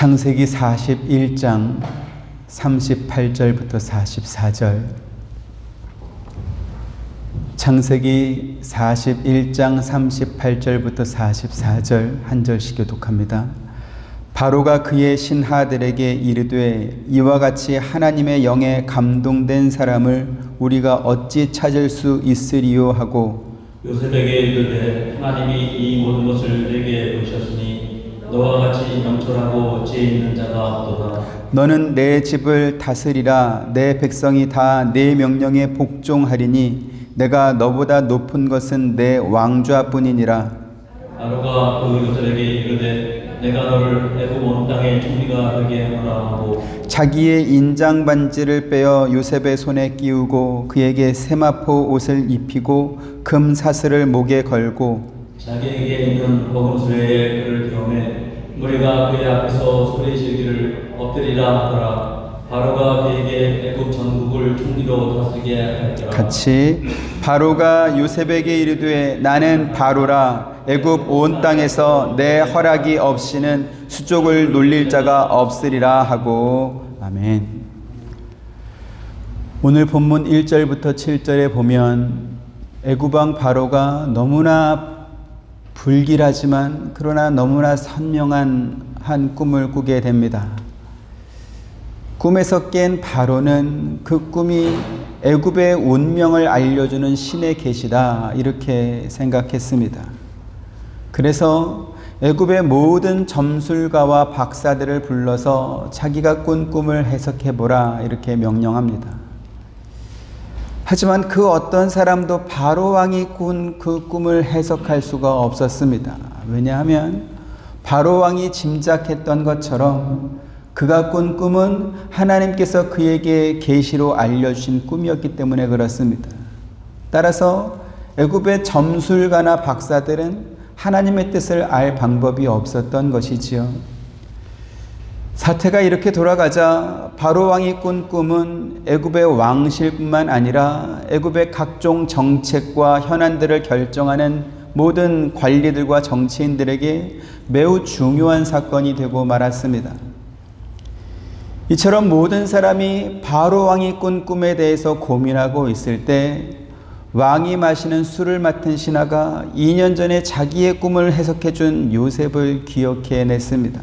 창세기 41장 38절부터 44절. 창세기 41장 38절부터 44절 한 절씩 교독합니다. 바로가 그의 신하들에게 이르되 이와 같이 하나님의 영에 감동된 사람을 우리가 어찌 찾을 수 있으리요 하고 요셉에게 이르되 하나님이 이 모든 것을 내게 보이셨으니 너와 같이 명철하고 지혜 있는 자가 없도다. 너는 내 집을 다스리라. 내 백성이 다 내 명령에 복종하리니 내가 너보다 높은 것은 내 왕좌뿐이니라. 바로가 그 요셉에게 이르되 내가 너를 애굽 온 땅의 총리가 되게 하라 하고 자기의 인장 반지를 빼어 요셉의 손에 끼우고 그에게 세마포 옷을 입히고 금 사슬을 목에 걸고 자기에게 있는 버금수레에 그를 들어매 무리가 그의 앞에서 소리 지르기를 엎드리라 하더라. 바로가 그에게 애굽 전국을 총리로 다스리게 할지라. 같이 바로가 요셉에게 이르되 나는 바로라. 애굽 온 땅에서 내 허락이 없이는 수족을 놀릴 자가 없으리라 하고. 아멘. 오늘 본문 1절부터 7절에 보면 애굽 왕 바로가 너무나 불길하지만 그러나 너무나 선명한 한 꿈을 꾸게 됩니다. 꿈에서 깬 바로는 그 꿈이 애굽의 운명을 알려주는 신의 계시다 이렇게 생각했습니다. 그래서 애굽의 모든 점술가와 박사들을 불러서 자기가 꾼 꿈을 해석해보라 이렇게 명령합니다. 하지만 그 어떤 사람도 바로 왕이 꾼 그 꿈을 해석할 수가 없었습니다. 왜냐하면 바로 왕이 짐작했던 것처럼 그가 꾼 꿈은 하나님께서 그에게 계시로 알려주신 꿈이었기 때문에 그렇습니다. 따라서 애굽의 점술가나 박사들은 하나님의 뜻을 알 방법이 없었던 것이지요. 사태가 이렇게 돌아가자 바로 왕이 꾼 꿈은 애굽의 왕실뿐만 아니라 애굽의 각종 정책과 현안들을 결정하는 모든 관리들과 정치인들에게 매우 중요한 사건이 되고 말았습니다. 이처럼 모든 사람이 바로 왕이 꾼 꿈에 대해서 고민하고 있을 때 왕이 마시는 술을 맡은 신하가 2년 전에 자기의 꿈을 해석해 준 요셉을 기억해냈습니다.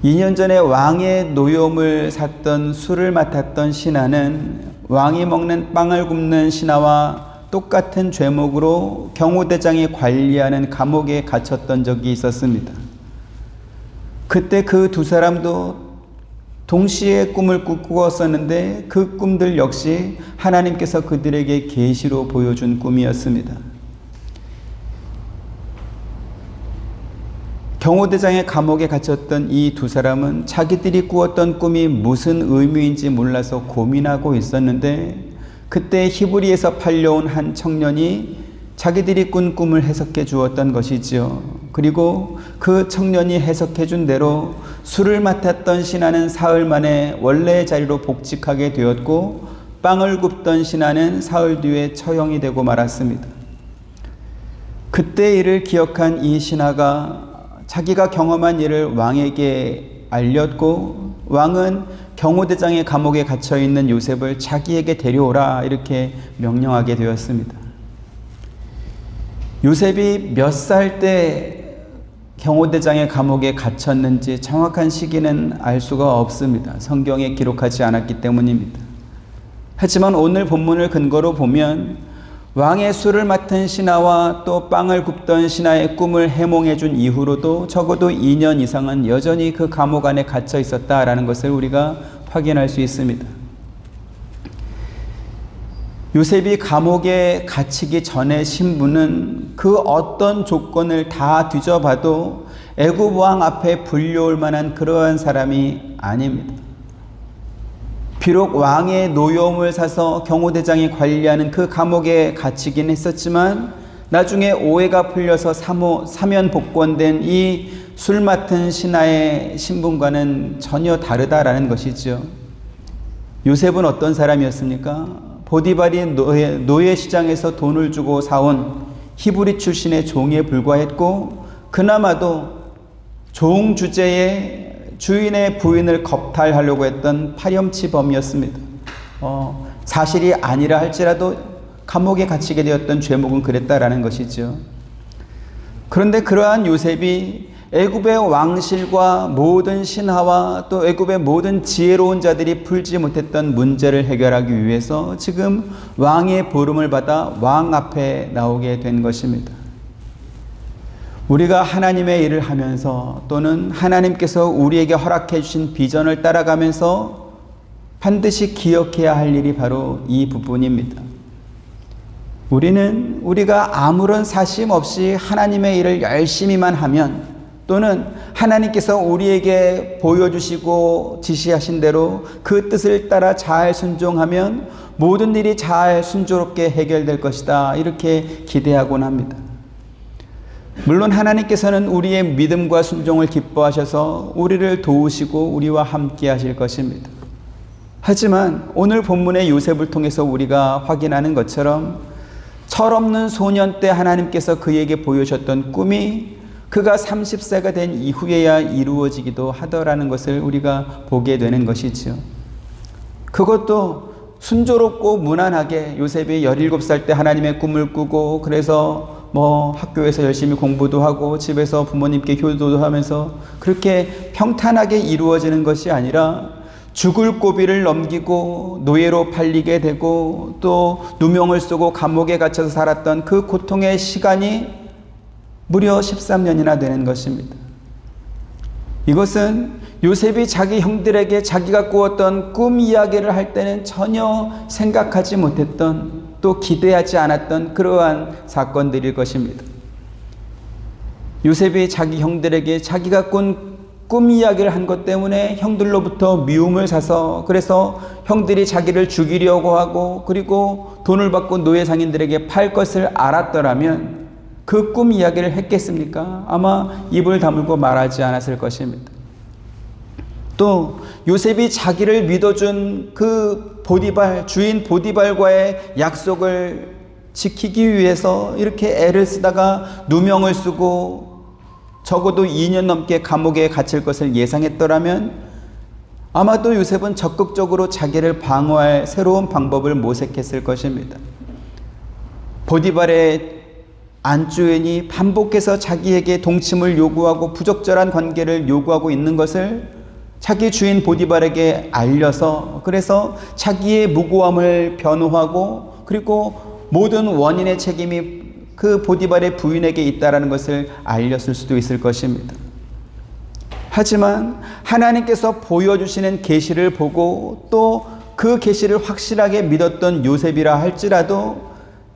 2년 전에 왕의 노염을 샀던 술을 맡았던 신하는 왕이 먹는 빵을 굽는 신하와 똑같은 죄목으로 경호대장이 관리하는 감옥에 갇혔던 적이 있었습니다. 그때 그 두 사람도 동시에 꿈을 꾸었었는데 그 꿈들 역시 하나님께서 그들에게 계시로 보여준 꿈이었습니다. 경호대장의 감옥에 갇혔던 이 두 사람은 자기들이 꾸었던 꿈이 무슨 의미인지 몰라서 고민하고 있었는데 그때 히브리에서 팔려온 한 청년이 자기들이 꾼 꿈을 해석해 주었던 것이지요. 그리고 그 청년이 해석해 준 대로 술을 맡았던 신하는 사흘 만에 원래의 자리로 복직하게 되었고 빵을 굽던 신하는 사흘 뒤에 처형이 되고 말았습니다. 그때 일을 기억한 이 신하가 자기가 경험한 일을 왕에게 알렸고 왕은 경호대장의 감옥에 갇혀있는 요셉을 자기에게 데려오라 이렇게 명령하게 되었습니다. 요셉이 몇 살 때 경호대장의 감옥에 갇혔는지 정확한 시기는 알 수가 없습니다. 성경에 기록하지 않았기 때문입니다. 하지만 오늘 본문을 근거로 보면 왕의 술을 맡은 신하와 또 빵을 굽던 신하의 꿈을 해몽해 준 이후로도 적어도 2년 이상은 여전히 그 감옥 안에 갇혀 있었다라는 것을 우리가 확인할 수 있습니다. 요셉이 감옥에 갇히기 전에 신부는 그 어떤 조건을 다 뒤져봐도 애굽 왕 앞에 불려올 만한 그러한 사람이 아닙니다. 비록 왕의 노여움을 사서 경호대장이 관리하는 그 감옥에 갇히긴 했었지만 나중에 오해가 풀려서 사면 복권된 이 술 맡은 신하의 신분과는 전혀 다르다라는 것이죠. 요셉은 어떤 사람이었습니까? 보디발이 노예 시장에서 돈을 주고 사온 히브리 출신의 종에 불과했고 그나마도 종 주제에 주인의 부인을 겁탈하려고 했던 파렴치범이었습니다. 사실이 아니라 할지라도 감옥에 갇히게 되었던 죄목은 그랬다라는 것이죠. 그런데 그러한 요셉이 애굽의 왕실과 모든 신하와 또 애굽의 모든 지혜로운 자들이 풀지 못했던 문제를 해결하기 위해서 지금 왕의 부름을 받아 왕 앞에 나오게 된 것입니다. 우리가 하나님의 일을 하면서 또는 하나님께서 우리에게 허락해 주신 비전을 따라가면서 반드시 기억해야 할 일이 바로 이 부분입니다. 우리가 아무런 사심 없이 하나님의 일을 열심히만 하면 또는 하나님께서 우리에게 보여주시고 지시하신 대로 그 뜻을 따라 잘 순종하면 모든 일이 잘 순조롭게 해결될 것이다, 이렇게 기대하곤 합니다. 물론 하나님께서는 우리의 믿음과 순종을 기뻐하셔서 우리를 도우시고 우리와 함께 하실 것입니다. 하지만 오늘 본문의 요셉을 통해서 우리가 확인하는 것처럼 철없는 소년 때 하나님께서 그에게 보여주셨던 꿈이 그가 30세가 된 이후에야 이루어지기도 하더라는 것을 우리가 보게 되는 것이지요. 그것도 순조롭고 무난하게 요셉이 17살 때 하나님의 꿈을 꾸고 그래서 학교에서 열심히 공부도 하고 집에서 부모님께 효도도 하면서 그렇게 평탄하게 이루어지는 것이 아니라 죽을 고비를 넘기고 노예로 팔리게 되고 또 누명을 쓰고 감옥에 갇혀서 살았던 그 고통의 시간이 무려 13년이나 되는 것입니다. 이것은 요셉이 자기 형들에게 자기가 꾸었던 꿈 이야기를 할 때는 전혀 생각하지 못했던 또 기대하지 않았던 그러한 사건들일 것입니다. 요셉이 자기 형들에게 자기가 꾼 꿈 이야기를 한 것 때문에 형들로부터 미움을 사서 그래서 형들이 자기를 죽이려고 하고 그리고 돈을 받고 노예 상인들에게 팔 것을 알았더라면 그 꿈 이야기를 했겠습니까? 아마 입을 다물고 말하지 않았을 것입니다. 또 요셉이 자기를 믿어준 그 주인 보디발과의 약속을 지키기 위해서 이렇게 애를 쓰다가 누명을 쓰고 적어도 2년 넘게 감옥에 갇힐 것을 예상했더라면 아마도 요셉은 적극적으로 자기를 방어할 새로운 방법을 모색했을 것입니다. 보디발의 안주인이 반복해서 자기에게 동침을 요구하고 부적절한 관계를 요구하고 있는 것을 자기 주인 보디발에게 알려서 그래서 자기의 무고함을 변호하고 그리고 모든 원인의 책임이 그 보디발의 부인에게 있다라는 것을 알렸을 수도 있을 것입니다. 하지만 하나님께서 보여주시는 계시를 보고 또 그 계시를 확실하게 믿었던 요셉이라 할지라도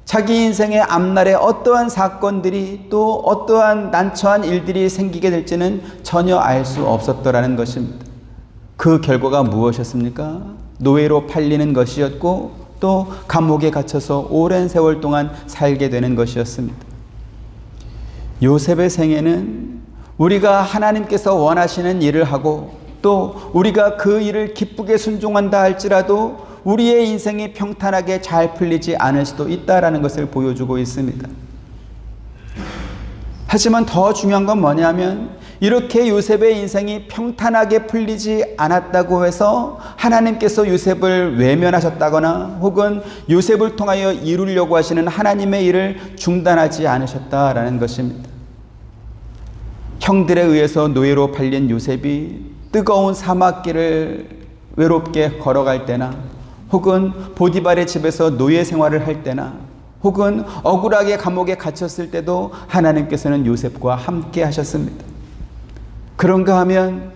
자기 인생의 앞날에 어떠한 사건들이 또 어떠한 난처한 일들이 생기게 될지는 전혀 알 수 없었더라는 것입니다. 그 결과가 무엇이었습니까? 노예로 팔리는 것이었고 또 감옥에 갇혀서 오랜 세월 동안 살게 되는 것이었습니다. 요셉의 생애는 우리가 하나님께서 원하시는 일을 하고 또 우리가 그 일을 기쁘게 순종한다 할지라도 우리의 인생이 평탄하게 잘 풀리지 않을 수도 있다라는 것을 보여주고 있습니다. 하지만 더 중요한 건 뭐냐면 이렇게 요셉의 인생이 평탄하게 풀리지 않았다고 해서 하나님께서 요셉을 외면하셨다거나 혹은 요셉을 통하여 이루려고 하시는 하나님의 일을 중단하지 않으셨다라는 것입니다. 형들에 의해서 노예로 팔린 요셉이 뜨거운 사막길을 외롭게 걸어갈 때나 혹은 보디발의 집에서 노예 생활을 할 때나 혹은 억울하게 감옥에 갇혔을 때도 하나님께서는 요셉과 함께 하셨습니다. 그런가 하면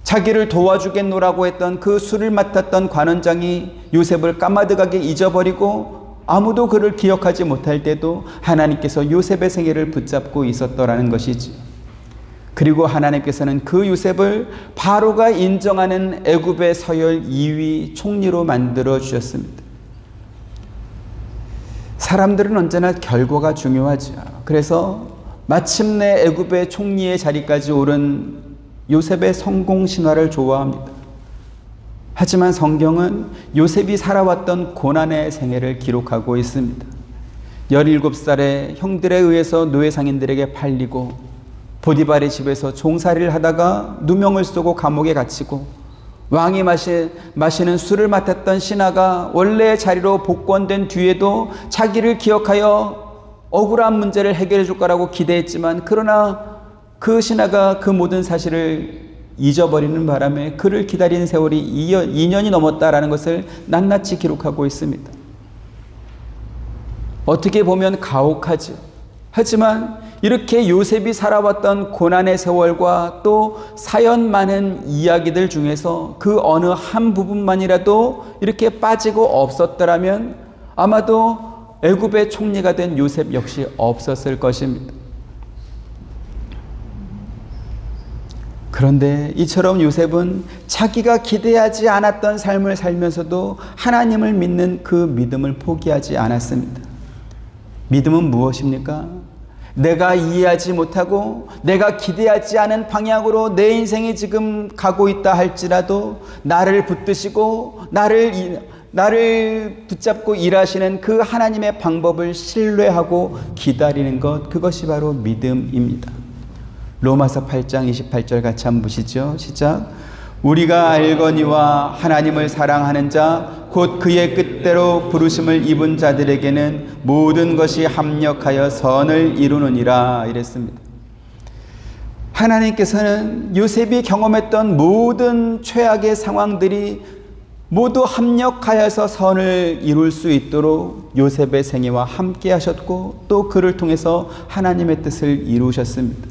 자기를 도와주겠노라고 했던 그 술을 맡았던 관원장이 요셉을 까마득하게 잊어버리고 아무도 그를 기억하지 못할 때도 하나님께서 요셉의 생애를 붙잡고 있었더라는 것이지. 그리고 하나님께서는 그 요셉을 바로가 인정하는 애굽의 서열 2위 총리로 만들어 주셨습니다. 사람들은 언제나 결과가 중요하죠. 그래서 마침내 애굽의 총리의 자리까지 오른 요셉의 성공 신화를 좋아합니다. 하지만 성경은 요셉이 살아왔던 고난의 생애를 기록하고 있습니다. 17살에 형들에 의해서 노예 상인들에게 팔리고 보디발의 집에서 종살이를 하다가 누명을 쓰고 감옥에 갇히고, 왕이 마시는 술을 맡았던 신하가 원래의 자리로 복권된 뒤에도 자기를 기억하여 억울한 문제를 해결해 줄 거라고 기대했지만, 그러나 그 신하가 그 모든 사실을 잊어버리는 바람에 그를 기다리는 세월이 2년이 넘었다라는 것을 낱낱이 기록하고 있습니다. 어떻게 보면 가혹하죠. 하지만 이렇게 요셉이 살아왔던 고난의 세월과 또 사연 많은 이야기들 중에서 그 어느 한 부분만이라도 이렇게 빠지고 없었더라면 아마도 애굽의 총리가 된 요셉 역시 없었을 것입니다. 그런데 이처럼 요셉은 자기가 기대하지 않았던 삶을 살면서도 하나님을 믿는 그 믿음을 포기하지 않았습니다. 믿음은 무엇입니까? 내가 이해하지 못하고 내가 기대하지 않은 방향으로 내 인생이 지금 가고 있다 할지라도 나를 붙드시고 나를 붙잡고 일하시는 그 하나님의 방법을 신뢰하고 기다리는 것, 그것이 바로 믿음입니다. 로마서 8장 28절 같이 한번 보시죠. 시작. 우리가 알거니와 하나님을 사랑하는 자 곧 그의 뜻대로 부르심을 입은 자들에게는 모든 것이 합력하여 선을 이루느니라 이랬습니다. 하나님께서는 요셉이 경험했던 모든 최악의 상황들이 모두 합력하여서 선을 이룰 수 있도록 요셉의 생애와 함께 하셨고 또 그를 통해서 하나님의 뜻을 이루셨습니다.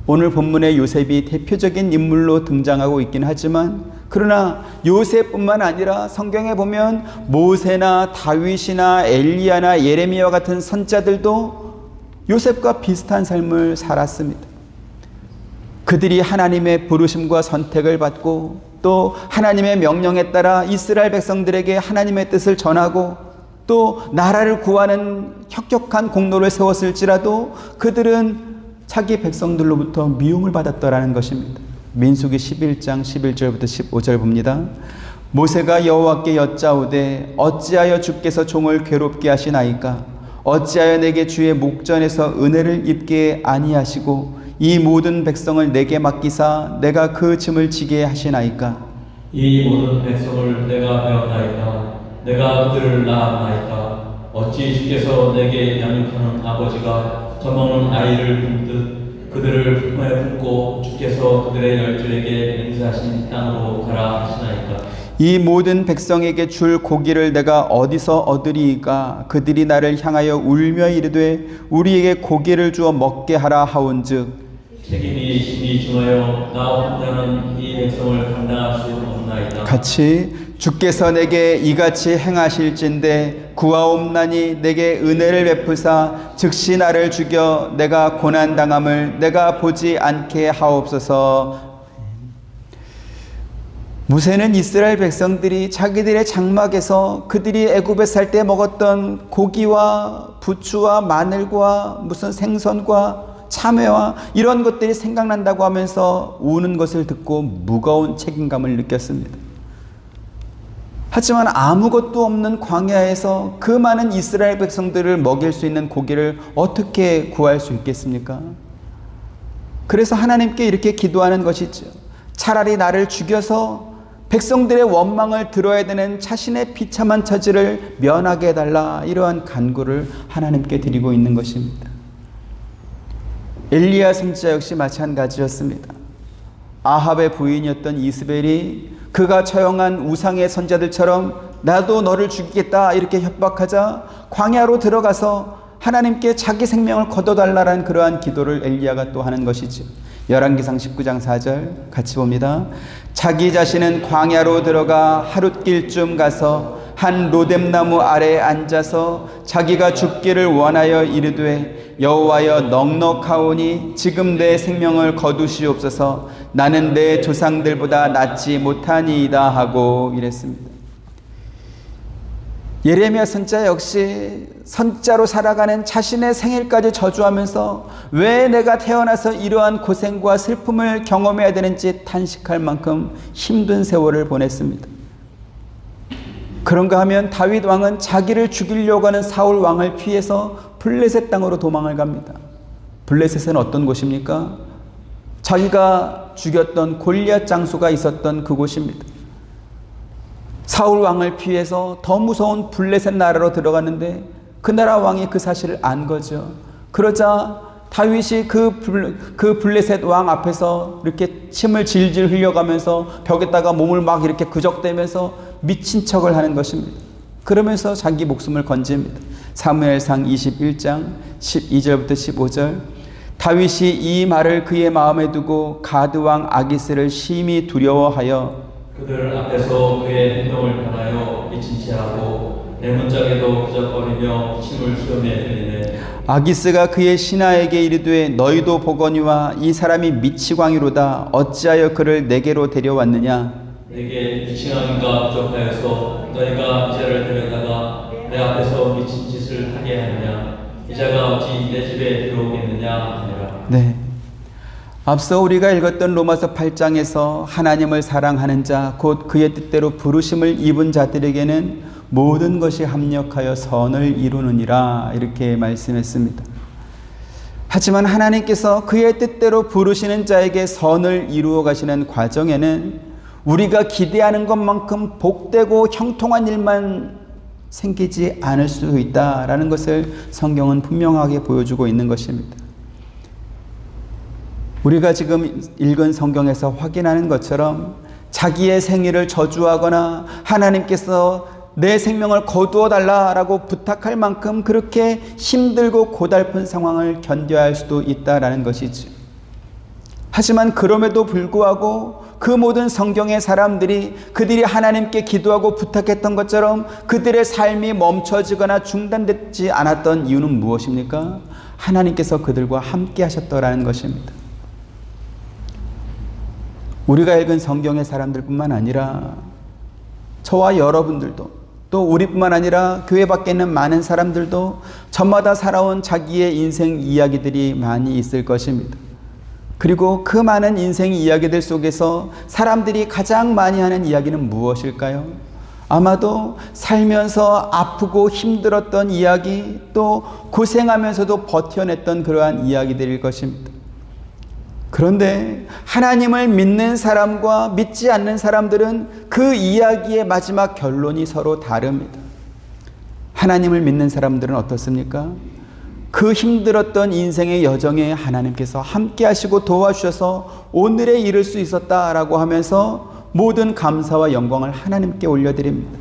오늘 본문의 요셉이 대표적인 인물로 등장하고 있긴 하지만, 그러나 요셉뿐만 아니라 성경에 보면 모세나 다윗이나 엘리야나 예레미야와 같은 선자들도 요셉과 비슷한 삶을 살았습니다. 그들이 하나님의 부르심과 선택을 받고 또 하나님의 명령에 따라 이스라엘 백성들에게 하나님의 뜻을 전하고 또 나라를 구하는 혁혁한 공로를 세웠을지라도 그들은 자기 백성들로부터 미움을 받았더라는 것입니다. 민수기 11장 11절부터 15절 봅니다. 모세가 여호와께 여짜오되 어찌하여 주께서 종을 괴롭게 하시나이까? 어찌하여 내게 주의 목전에서 은혜를 입게 아니하시고 이 모든 백성을 내게 맡기사 내가 그 짐을 지게 하시나이까? 이 모든 백성을 내가 배웠나이까? 내가 그들을 낳았나이까? 어찌 주께서 내게 양육하는 아버지가 젖먹는 아이를 품듯 그들을 품에 품고 주께서 그들의 열조에게 맹세하신 땅으로 가라 하시나이까? 이 모든 백성에게 줄 고기를 내가 어디서 얻으리이까? 그들이 나를 향하여 울며 이르되 우리에게 고기를 주어 먹게 하라 하온즉 책임이 심히 중하여 나 혼자는 이 백성을 감당할 수 없나이다. 같이 주께서 내게 이같이 행하실진대 구하옵나니 내게 은혜를 베푸사 즉시 나를 죽여 내가 고난당함을 내가 보지 않게 하옵소서. 모세는 이스라엘 백성들이 자기들의 장막에서 그들이 애굽에 살 때 먹었던 고기와 부추와 마늘과 무슨 생선과 참외와 이런 것들이 생각난다고 하면서 우는 것을 듣고 무거운 책임감을 느꼈습니다. 하지만 아무것도 없는 광야에서 그 많은 이스라엘 백성들을 먹일 수 있는 고기를 어떻게 구할 수 있겠습니까? 그래서 하나님께 이렇게 기도하는 것이죠. 차라리 나를 죽여서 백성들의 원망을 들어야 되는 자신의 비참한 처지를 면하게 해달라, 이러한 간구를 하나님께 드리고 있는 것입니다. 엘리야 선지자 역시 마찬가지였습니다. 아합의 부인이었던 이스벨이 그가 처형한 우상의 선자들처럼 나도 너를 죽이겠다 이렇게 협박하자 광야로 들어가서 하나님께 자기 생명을 거둬달라는 그러한 기도를 엘리야가 또 하는 것이죠. 열왕기상 19장 4절 같이 봅니다. 자기 자신은 광야로 들어가 하룻길쯤 가서 한 로뎀나무 아래에 앉아서 자기가 죽기를 원하여 이르되 여호와여 넉넉하오니 지금 내 생명을 거두시옵소서. 나는 내 조상들보다 낫지 못하니이다 하고 이랬습니다. 예레미야 선자 역시 선자로 살아가는 자신의 생일까지 저주하면서 왜 내가 태어나서 이러한 고생과 슬픔을 경험해야 되는지 탄식할 만큼 힘든 세월을 보냈습니다. 그런가 하면 다윗 왕은 자기를 죽이려고 하는 사울 왕을 피해서 블레셋 땅으로 도망을 갑니다. 블레셋은 어떤 곳입니까? 자기가 죽였던 골리앗 장수가 있었던 그곳입니다. 사울 왕을 피해서 더 무서운 블레셋 나라로 들어갔는데 그 나라 왕이 그 사실을 안 거죠. 그러자 다윗이 그 블레셋 왕 앞에서 이렇게 침을 질질 흘려가면서 벽에다가 몸을 막 이렇게 그적대면서 미친 척을 하는 것입니다. 그러면서 자기 목숨을 건집니다. 사무엘상 21장 12절부터 15절. 다윗이 이 말을 그의 마음에 두고 가드 왕 아기스를 심히 두려워하여 그들 앞에서 그의 행동을 변하여 미친 채 하고 내 문짝에도 그적거리며 침을 수염에 흘리네. 아기스가 그의 신하에게 이르되 너희도 보거니와 이 사람이 미치광이로다. 어찌하여 그를 내게로 데려왔느냐? 내게 미친왕인가 부족하여서 너희가 이자를 데려다가 내 앞에서 미친 짓을 하게 하느냐? 이자가 어찌 내 집에 들어오겠느냐 하니라. 네. 앞서 우리가 읽었던 로마서 8장에서 하나님을 사랑하는 자, 곧 그의 뜻대로 부르심을 입은 자들에게는 모든 것이 합력하여 선을 이루느니라 이렇게 말씀했습니다. 하지만 하나님께서 그의 뜻대로 부르시는 자에게 선을 이루어 가시는 과정에는 우리가 기대하는 것만큼 복되고 형통한 일만 생기지 않을 수 있다라는 것을 성경은 분명하게 보여주고 있는 것입니다. 우리가 지금 읽은 성경에서 확인하는 것처럼 자기의 생일을 저주하거나 하나님께서 내 생명을 거두어 달라라고 부탁할 만큼 그렇게 힘들고 고달픈 상황을 견뎌야 할 수도 있다라는 것이죠. 하지만 그럼에도 불구하고 그 모든 성경의 사람들이 그들이 하나님께 기도하고 부탁했던 것처럼 그들의 삶이 멈춰지거나 중단되지 않았던 이유는 무엇입니까? 하나님께서 그들과 함께 하셨더라는 것입니다. 우리가 읽은 성경의 사람들뿐만 아니라 저와 여러분들도 또 우리뿐만 아니라 교회 밖에 있는 많은 사람들도 저마다 살아온 자기의 인생 이야기들이 많이 있을 것입니다. 그리고 그 많은 인생 이야기들 속에서 사람들이 가장 많이 하는 이야기는 무엇일까요? 아마도 살면서 아프고 힘들었던 이야기, 또 고생하면서도 버텨냈던 그러한 이야기들일 것입니다. 그런데 하나님을 믿는 사람과 믿지 않는 사람들은 그 이야기의 마지막 결론이 서로 다릅니다. 하나님을 믿는 사람들은 어떻습니까? 그 힘들었던 인생의 여정에 하나님께서 함께 하시고 도와주셔서 오늘에 이를 수 있었다라고 하면서 모든 감사와 영광을 하나님께 올려드립니다.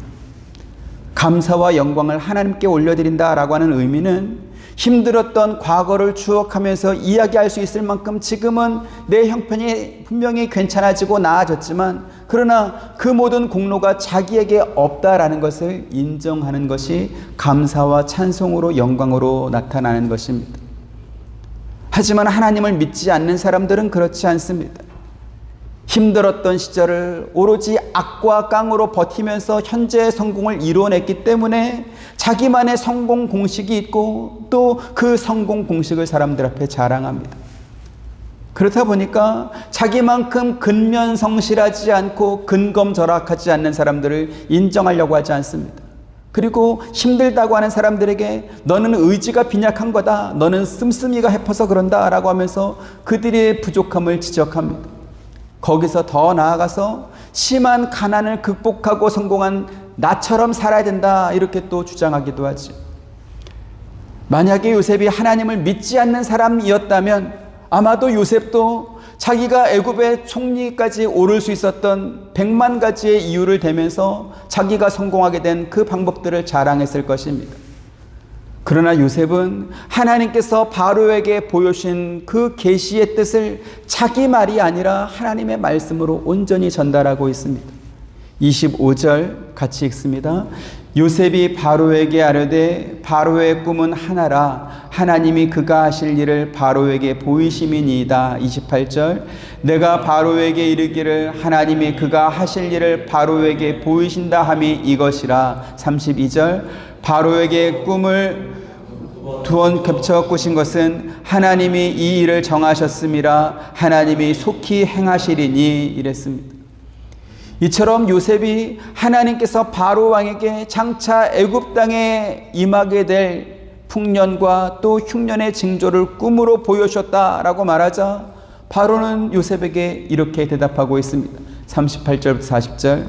감사와 영광을 하나님께 올려드린다라고 하는 의미는 힘들었던 과거를 추억하면서 이야기할 수 있을 만큼 지금은 내 형편이 분명히 괜찮아지고 나아졌지만 그러나 그 모든 공로가 자기에게 없다라는 것을 인정하는 것이 감사와 찬송으로 영광으로 나타나는 것입니다. 하지만 하나님을 믿지 않는 사람들은 그렇지 않습니다. 힘들었던 시절을 오로지 악과 깡으로 버티면서 현재의 성공을 이루어냈기 때문에 자기만의 성공 공식이 있고 또 그 성공 공식을 사람들 앞에 자랑합니다. 그렇다 보니까 자기만큼 근면성실하지 않고 근검절약하지 않는 사람들을 인정하려고 하지 않습니다. 그리고 힘들다고 하는 사람들에게 너는 의지가 빈약한 거다, 너는 씀씀이가 해퍼서 그런다 라고 하면서 그들의 부족함을 지적합니다. 거기서 더 나아가서 심한 가난을 극복하고 성공한 나처럼 살아야 된다 이렇게 또 주장하기도 하죠. 만약에 요셉이 하나님을 믿지 않는 사람이었다면 아마도 요셉도 자기가 애굽의 총리까지 오를 수 있었던 100만 가지의 이유를 대면서 자기가 성공하게 된 그 방법들을 자랑했을 것입니다. 그러나 요셉은 하나님께서 바로에게 보여주신 그 계시의 뜻을 자기 말이 아니라 하나님의 말씀으로 온전히 전달하고 있습니다. 25절 같이 읽습니다. 요셉이 바로에게 아뢰되 바로의 꿈은 하나라 하나님이 그가 하실 일을 바로에게 보이심이니이다. 28절 내가 바로에게 이르기를 하나님이 그가 하실 일을 바로에게 보이신다 함이 이것이라. 32절 바로에게 꿈을 두 번 겹쳐 꾸신 것은 하나님이 이 일을 정하셨음이라 하나님이 속히 행하시리니 이랬습니다. 이처럼 요셉이 하나님께서 바로 왕에게 장차 애굽 땅에 임하게 될 풍년과 또 흉년의 징조를 꿈으로 보여주셨다라고 말하자 바로는 요셉에게 이렇게 대답하고 있습니다. 38절부터 40절.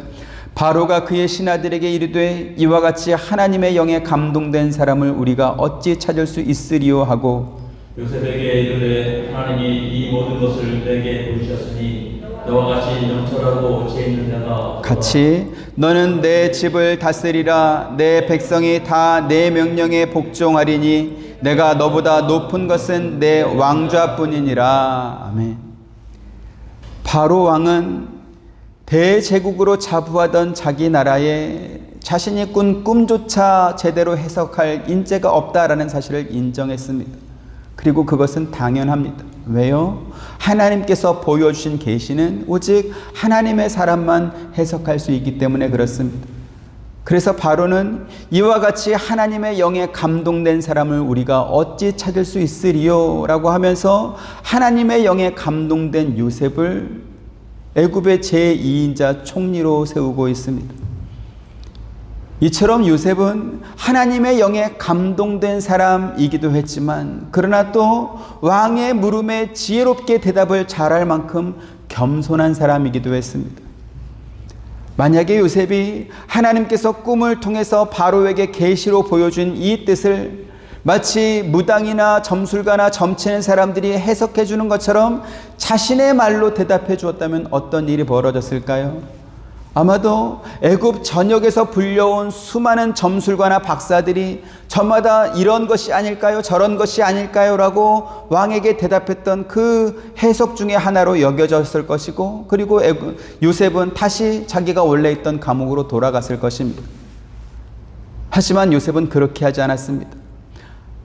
바로가 그의 신하들에게 이르되 이와 같이 하나님의 영에 감동된 사람을 우리가 어찌 찾을 수 있으리요 하고 요셉에게 이르되 하나님이 이 모든 것을 내게 보이셨으니 너와 같이 명철하고 지혜 있는 자가 없도다. 같이 너는 내 집을 다스리라. 내 백성이 다 내 명령에 복종하리니 내가 너보다 높은 것은 내 왕좌뿐이니라. 아멘. 바로 왕은 대제국으로 자부하던 자기 나라에 자신이 꾼 꿈조차 제대로 해석할 인재가 없다라는 사실을 인정했습니다. 그리고 그것은 당연합니다. 왜요? 하나님께서 보여주신 계시는 오직 하나님의 사람만 해석할 수 있기 때문에 그렇습니다. 그래서 바로는 이와 같이 하나님의 영에 감동된 사람을 우리가 어찌 찾을 수 있으리요? 라고 하면서 하나님의 영에 감동된 요셉을 애굽의 제2인자 총리로 세우고 있습니다. 이처럼 요셉은 하나님의 영에 감동된 사람이기도 했지만 그러나 또 왕의 물음에 지혜롭게 대답을 잘할 만큼 겸손한 사람이기도 했습니다. 만약에 요셉이 하나님께서 꿈을 통해서 바로에게 계시로 보여준 이 뜻을 마치 무당이나 점술가나 점치는 사람들이 해석해 주는 것처럼 자신의 말로 대답해 주었다면 어떤 일이 벌어졌을까요? 아마도 애굽 전역에서 불려온 수많은 점술가나 박사들이 저마다 이런 것이 아닐까요? 저런 것이 아닐까요? 라고 왕에게 대답했던 그 해석 중에 하나로 여겨졌을 것이고 그리고 요셉은 다시 자기가 원래 있던 감옥으로 돌아갔을 것입니다. 하지만 요셉은 그렇게 하지 않았습니다.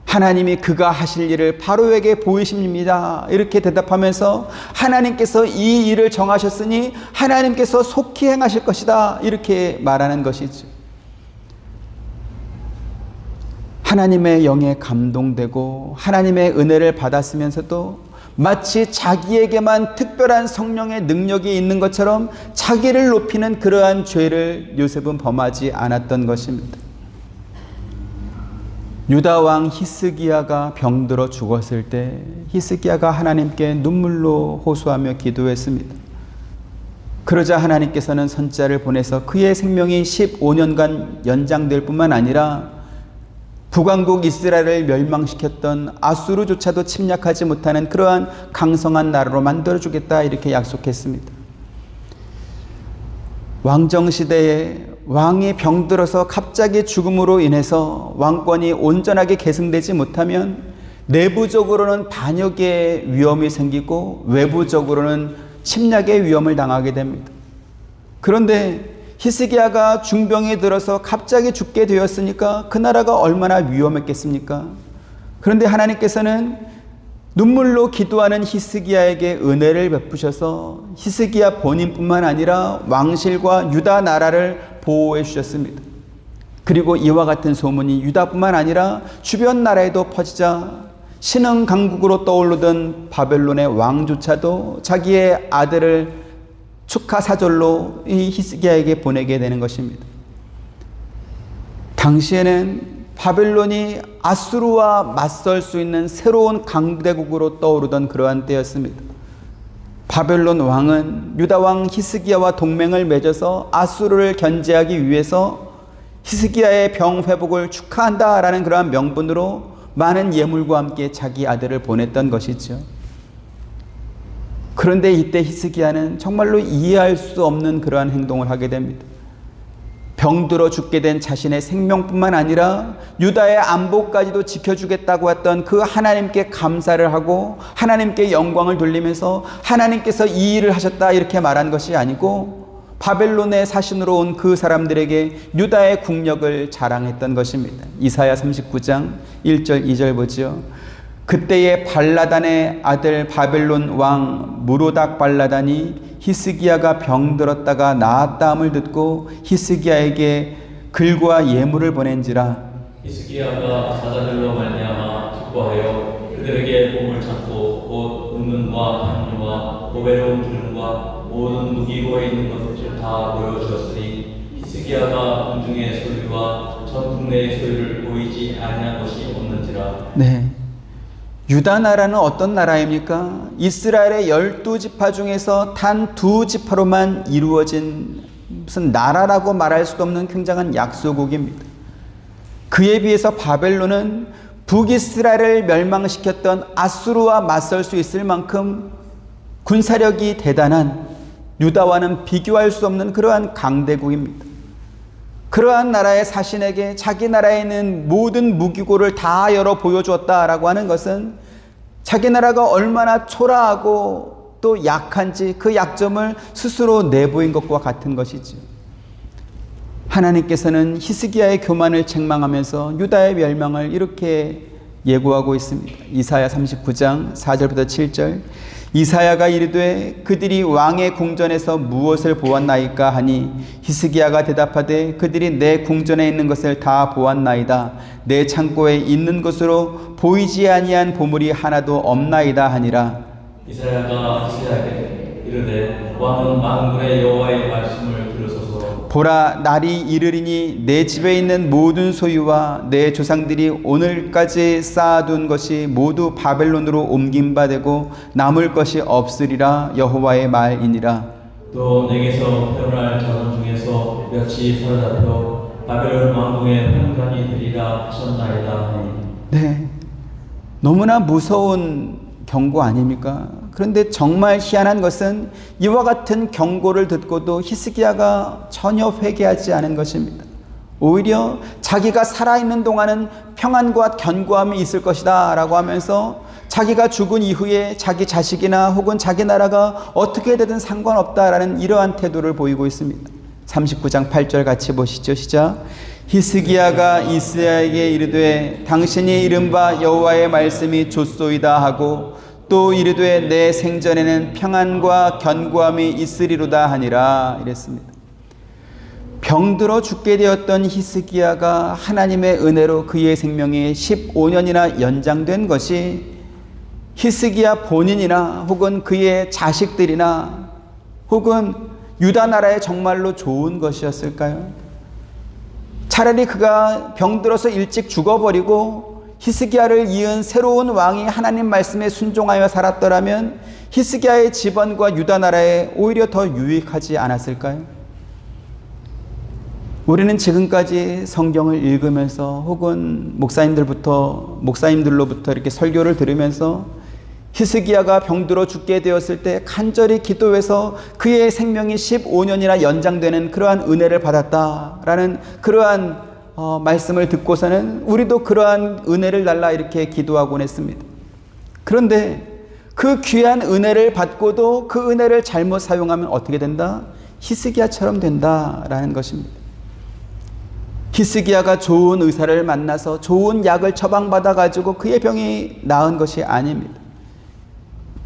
하나님이 그가 하실 일을 바로에게 보이십니다. 이렇게 대답하면서 하나님께서 이 일을 정하셨으니 하나님께서 속히 행하실 것이다. 이렇게 말하는 것이죠. 하나님의 영에 감동되고 하나님의 은혜를 받았으면서도 마치 자기에게만 특별한 성령의 능력이 있는 것처럼 자기를 높이는 그러한 죄를 요셉은 범하지 않았던 것입니다. 유다 왕 히스기야가 병들어 죽었을 때 히스기야가 하나님께 눈물로 호소하며 기도했습니다. 그러자 하나님께서는 선지자를 보내서 그의 생명이 15년간 연장될 뿐만 아니라 북왕국 이스라엘을 멸망시켰던 아수르조차도 침략하지 못하는 그러한 강성한 나라로 만들어주겠다 이렇게 약속했습니다. 왕정시대에 왕이 병들어서 갑자기 죽음으로 인해서 왕권이 온전하게 계승되지 못하면 내부적으로는 반역의 위험이 생기고 외부적으로는 침략의 위험을 당하게 됩니다. 그런데 히스기야가 중병이 들어서 갑자기 죽게 되었으니까 그 나라가 얼마나 위험했겠습니까? 그런데 하나님께서는 눈물로 기도하는 히스기야에게 은혜를 베푸셔서 히스기야 본인뿐만 아니라 왕실과 유다 나라를 보호해 주셨습니다. 그리고 이와 같은 소문이 유다뿐만 아니라 주변 나라에도 퍼지자 신흥 강국으로 떠오르던 바벨론의 왕조차도 자기의 아들을 축하 사절로 이 히스기야에게 보내게 되는 것입니다. 당시에는 바벨론이 아수르와 맞설 수 있는 새로운 강대국으로 떠오르던 그러한 때였습니다. 바벨론 왕은 유다 왕 히스기야와 동맹을 맺어서 아수르를 견제하기 위해서 히스기야의 병 회복을 축하한다라는 그러한 명분으로 많은 예물과 함께 자기 아들을 보냈던 것이죠. 그런데 이때 히스기야는 정말로 이해할 수 없는 그러한 행동을 하게 됩니다. 병들어 죽게 된 자신의 생명뿐만 아니라 유다의 안보까지도 지켜주겠다고 했던 그 하나님께 감사를 하고 하나님께 영광을 돌리면서 하나님께서 이 일을 하셨다 이렇게 말한 것이 아니고 바벨론의 사신으로 온 그 사람들에게 유다의 국력을 자랑했던 것입니다. 이사야 39장 1절 2절 보죠. 그때의 발라단의 아들 바벨론 왕 무로닥 발라단이 히스기야가 병들었다가 나았다함을 듣고 히스기야에게 글과 예물을 보낸지라. 히스기야가 사자들로 말미암아 기뻐하여 그들에게 복을 찾고 곧 은금과 향료와 보배로운 기름과 모든 무기고에 있는 것을 다 보여주었으니 히스기야가 궁중의 소리와 전국 내의 소유를 보이지 아니한 것이 없는지라. 네. 유다 나라는 어떤 나라입니까? 이스라엘의 12지파 중에서 단 2지파로만 이루어진 무슨 나라라고 말할 수도 없는 굉장한 약소국입니다. 그에 비해서 바벨론은 북이스라엘을 멸망시켰던 아수르와 맞설 수 있을 만큼 군사력이 대단한, 유다와는 비교할 수 없는 그러한 강대국입니다. 그러한 나라의 사신에게 자기 나라에 있는 모든 무기고를 다 열어 보여주었다라고 하는 것은 자기 나라가 얼마나 초라하고 또 약한지 그 약점을 스스로 내보인 것과 같은 것이죠. 하나님께서는 히스기야의 교만을 책망하면서 유다의 멸망을 이렇게 예고하고 있습니다. 이사야 39장 4절부터 7절. 이사야가 이르되 그들이 왕의 궁전에서 무엇을 보았나이까 하니 히스기야가 대답하되 그들이 내 궁전에 있는 것을 다 보았나이다. 내 창고에 있는 것으로 보이지 아니한 보물이 하나도 없나이다 하니라. 이사야가 히스기야에게 이르되 왕은 만군의 여호와의 말씀을 들으소서. 보라, 날이 이르리니 내 집에 있는 모든 소유와 내 조상들이 오늘까지 쌓아둔 것이 모두 바벨론으로 옮김바되고 남을 것이 없으리라. 여호와의 말이니라. 또 내게서 태어날 자손 중에서 몇이 사로잡혀 바벨론 왕궁의 환관이 되리라 하셨나이다 하니. 네, 너무나 무서운 경고 아닙니까? 그런데 정말 희한한 것은 이와 같은 경고를 듣고도 히스기야가 전혀 회개하지 않은 것입니다. 오히려 자기가 살아있는 동안은 평안과 견고함이 있을 것이다 라고 하면서 자기가 죽은 이후에 자기 자식이나 혹은 자기 나라가 어떻게 되든 상관없다라는 이러한 태도를 보이고 있습니다. 39장 8절 같이 보시죠. 시작. 히스기야가 이스라엘에게 이르되 당신이 이른바 여호와의 말씀이 좋소이다 하고 또 이르되 내 생전에는 평안과 견고함이 있으리로다 하니라 이랬습니다. 병들어 죽게 되었던 히스기야가 하나님의 은혜로 그의 생명이 15년이나 연장된 것이 히스기야 본인이나 혹은 그의 자식들이나 혹은 유다 나라에 정말로 좋은 것이었을까요? 차라리 그가 병들어서 일찍 죽어버리고 히스기야를 이은 새로운 왕이 하나님 말씀에 순종하여 살았더라면 히스기야의 집안과 유다 나라에 오히려 더 유익하지 않았을까요? 우리는 지금까지 성경을 읽으면서 혹은 목사님들로부터 이렇게 설교를 들으면서 히스기야가 병들어 죽게 되었을 때 간절히 기도해서 그의 생명이 15년이나 연장되는 그러한 은혜를 받았다라는 그러한 말씀을 듣고서는 우리도 그러한 은혜를 달라 이렇게 기도하곤 했습니다. 그런데 그 귀한 은혜를 받고도 그 은혜를 잘못 사용하면 어떻게 된다? 히스기야처럼 된다라는 것입니다. 히스기야가 좋은 의사를 만나서 좋은 약을 처방받아 가지고 그의 병이 나은 것이 아닙니다.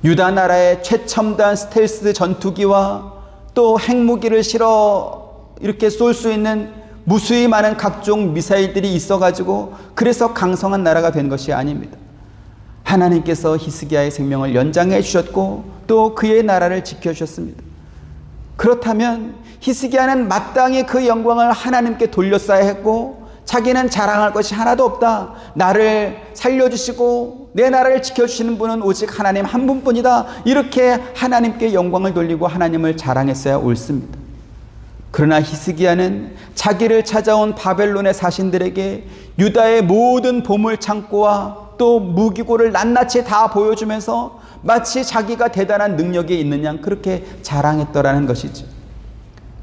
유다 나라의 최첨단 스텔스 전투기와 또 핵무기를 실어 이렇게 쏠 수 있는 무수히 많은 각종 미사일들이 있어가지고 그래서 강성한 나라가 된 것이 아닙니다. 하나님께서 히스기야의 생명을 연장해 주셨고 또 그의 나라를 지켜주셨습니다. 그렇다면 히스기야는 마땅히 그 영광을 하나님께 돌렸어야 했고 자기는 자랑할 것이 하나도 없다. 나를 살려주시고 내 나라를 지켜주시는 분은 오직 하나님 한 분뿐이다. 이렇게 하나님께 영광을 돌리고 하나님을 자랑했어야 옳습니다. 그러나 히스기야는 자기를 찾아온 바벨론의 사신들에게 유다의 모든 보물 창고와 또 무기고를 낱낱이 다 보여주면서 마치 자기가 대단한 능력이 있는 양 그렇게 자랑했더라는 것이죠.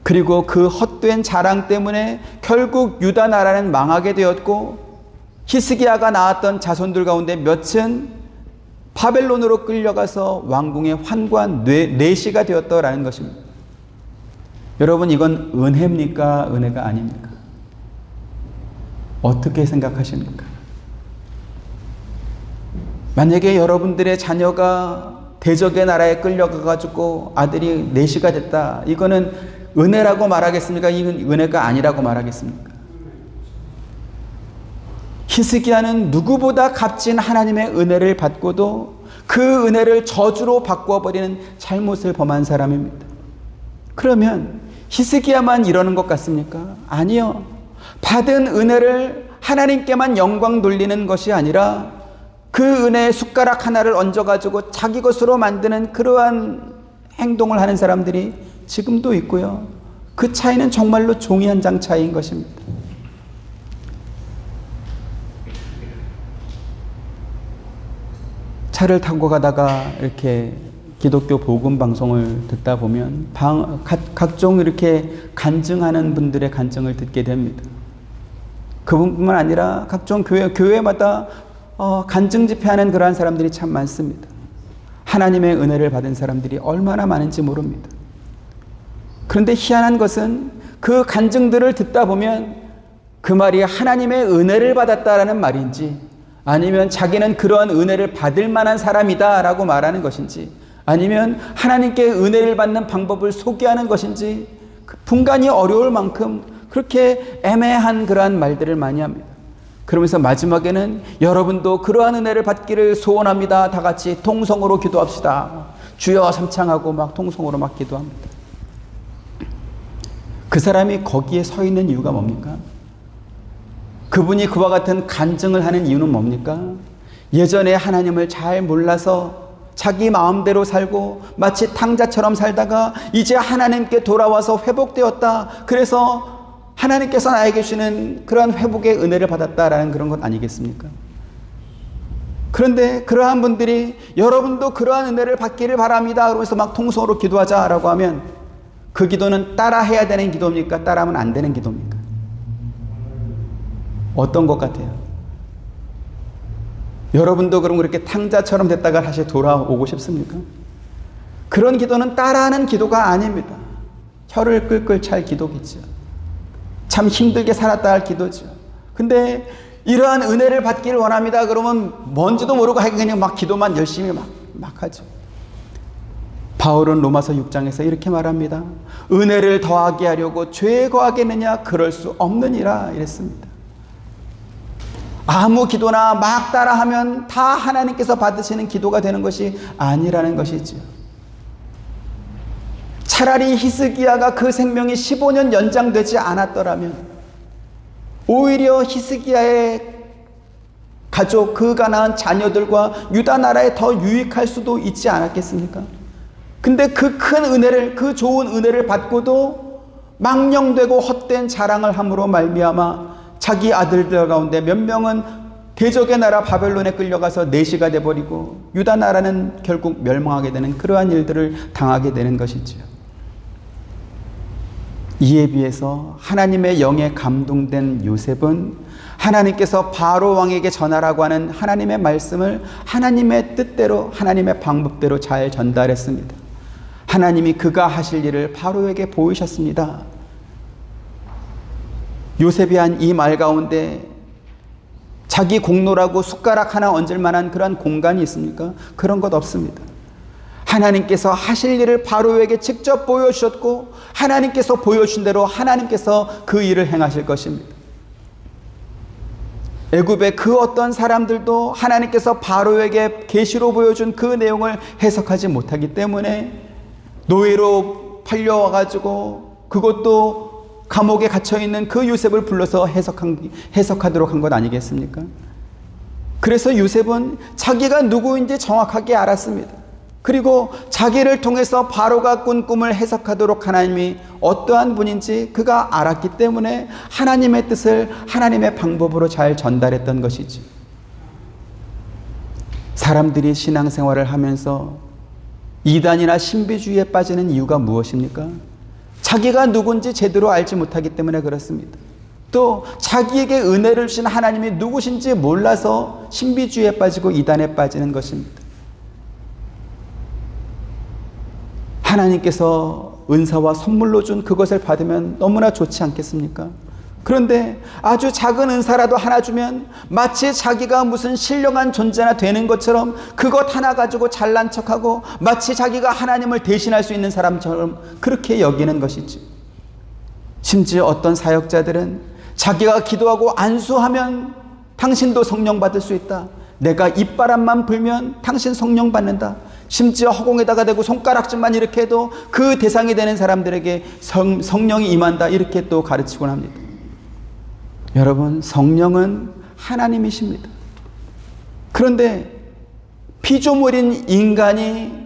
그리고 그 헛된 자랑 때문에 결국 유다 나라는 망하게 되었고 히스기야가 낳았던 자손들 가운데 몇은 바벨론으로 끌려가서 왕궁의 환관 내시가 되었더라는 것입니다. 여러분, 이건 은혜입니까? 은혜가 아닙니까? 어떻게 생각하십니까? 만약에 여러분들의 자녀가 대적의 나라에 끌려가가지고 아들이 내시가 됐다. 이거는 은혜라고 말하겠습니까? 이건 은혜가 아니라고 말하겠습니까? 히스기야는 누구보다 값진 하나님의 은혜를 받고도 그 은혜를 저주로 바꾸어버리는 잘못을 범한 사람입니다. 그러면 히스기야만 이러는 것 같습니까? 아니요. 받은 은혜를 하나님께만 영광 돌리는 것이 아니라 그 은혜에 숟가락 하나를 얹어가지고 자기 것으로 만드는 그러한 행동을 하는 사람들이 지금도 있고요. 그 차이는 정말로 종이 한 장 차이인 것입니다. 차를 타고 가다가 이렇게 기독교 복음 방송을 듣다 보면 각종 이렇게 간증하는 분들의 간증을 듣게 됩니다. 그분뿐만 아니라 각종 교회마다 간증 집회하는 그러한 사람들이 참 많습니다. 하나님의 은혜를 받은 사람들이 얼마나 많은지 모릅니다. 그런데 희한한 것은 그 간증들을 듣다 보면 그 말이 하나님의 은혜를 받았다라는 말인지, 아니면 자기는 그러한 은혜를 받을 만한 사람이다 라고 말하는 것인지, 아니면 하나님께 은혜를 받는 방법을 소개하는 것인지 분간이 어려울 만큼 그렇게 애매한 그러한 말들을 많이 합니다. 그러면서 마지막에는 여러분도 그러한 은혜를 받기를 소원합니다. 다 같이 통성으로 기도합시다. 주여 삼창하고 막 통성으로 막 기도합니다. 그 사람이 거기에 서 있는 이유가 뭡니까? 그분이 그와 같은 간증을 하는 이유는 뭡니까? 예전에 하나님을 잘 몰라서 자기 마음대로 살고 마치 탕자처럼 살다가 이제 하나님께 돌아와서 회복되었다. 그래서 하나님께서 나에게 주시는 그러한 회복의 은혜를 받았다라는 그런 것 아니겠습니까? 그런데 그러한 분들이 여러분도 그러한 은혜를 받기를 바랍니다. 그러면서 막 통성으로 기도하자라고 하면 그 기도는 따라 해야 되는 기도입니까? 따라하면 안 되는 기도입니까? 어떤 것 같아요? 여러분도 그럼 그렇게 탕자처럼 됐다가 다시 돌아오고 싶습니까? 그런 기도는 따라하는 기도가 아닙니다. 혀를 끌끌 찰 기도겠죠. 참 힘들게 살았다 할 기도죠. 근데 이러한 은혜를 받기를 원합니다. 그러면 뭔지도 모르고 그냥 막 기도만 열심히 막 하죠. 바울은 로마서 6장에서 이렇게 말합니다. 은혜를 더하게 하려고 죄에 거하겠느냐? 그럴 수 없느니라 이랬습니다. 아무 기도나 막 따라하면 다 하나님께서 받으시는 기도가 되는 것이 아니라는 것이죠. 차라리 히스기야가 그 생명이 15년 연장되지 않았더라면 오히려 히스기야의 가족, 그가 낳은 자녀들과 유다 나라에 더 유익할 수도 있지 않았겠습니까? 근데 그 큰 은혜를, 그 좋은 은혜를 받고도 망령되고 헛된 자랑을 함으로 말미암아 자기 아들들 가운데 몇 명은 대적의 나라 바벨론에 끌려가서 내시가 돼버리고 유다 나라는 결국 멸망하게 되는 그러한 일들을 당하게 되는 것이지요. 이에 비해서 하나님의 영에 감동된 요셉은 하나님께서 바로 왕에게 전하라고 하는 하나님의 말씀을 하나님의 뜻대로, 하나님의 방법대로 잘 전달했습니다. 하나님이 그가 하실 일을 바로에게 보이셨습니다. 요셉이 한 이 말 가운데 자기 공로라고 숟가락 하나 얹을 만한 그런 공간이 있습니까? 그런 것 없습니다. 하나님께서 하실 일을 바로에게 직접 보여주셨고 하나님께서 보여주신 대로 하나님께서 그 일을 행하실 것입니다. 애굽의 그 어떤 사람들도 하나님께서 바로에게 계시로 보여준 그 내용을 해석하지 못하기 때문에 노예로 팔려와가지고 그것도 감옥에 갇혀있는 그 요셉을 불러서 해석하도록 한 것 아니겠습니까? 그래서 요셉은 자기가 누구인지 정확하게 알았습니다. 그리고 자기를 통해서 바로가 꾼 꿈을 해석하도록 하나님이 어떠한 분인지 그가 알았기 때문에 하나님의 뜻을 하나님의 방법으로 잘 전달했던 것이지. 사람들이 신앙생활을 하면서 이단이나 신비주의에 빠지는 이유가 무엇입니까? 자기가 누군지 제대로 알지 못하기 때문에 그렇습니다. 또 자기에게 은혜를 주신 하나님이 누구신지 몰라서 신비주의에 빠지고 이단에 빠지는 것입니다. 하나님께서 은사와 선물로 준 그것을 받으면 너무나 좋지 않겠습니까? 그런데 아주 작은 은사라도 하나 주면 마치 자기가 무슨 신령한 존재나 되는 것처럼 그것 하나 가지고 잘난 척하고 마치 자기가 하나님을 대신할 수 있는 사람처럼 그렇게 여기는 것이지. 심지어 어떤 사역자들은 자기가 기도하고 안수하면 당신도 성령 받을 수 있다. 내가 입바람만 불면 당신 성령 받는다. 심지어 허공에다가 대고 손가락질만 이렇게 해도 그 대상이 되는 사람들에게 성령이 임한다. 이렇게 또 가르치곤 합니다. 여러분, 성령은 하나님이십니다. 그런데 피조물인 인간이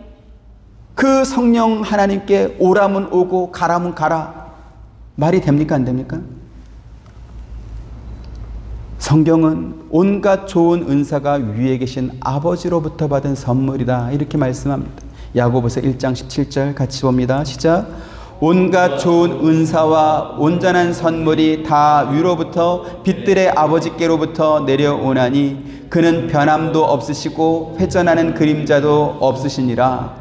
그 성령 하나님께 오라면 오고 가라면 가라, 말이 됩니까? 안 됩니까? 성경은 온갖 좋은 은사가 위에 계신 아버지로부터 받은 선물이다, 이렇게 말씀합니다. 야고보서 1장 17절 같이 봅니다. 시작. 온갖 좋은 은사와 온전한 선물이 다 위로부터 빛들의 아버지께로부터 내려오나니 그는 변함도 없으시고 회전하는 그림자도 없으시니라.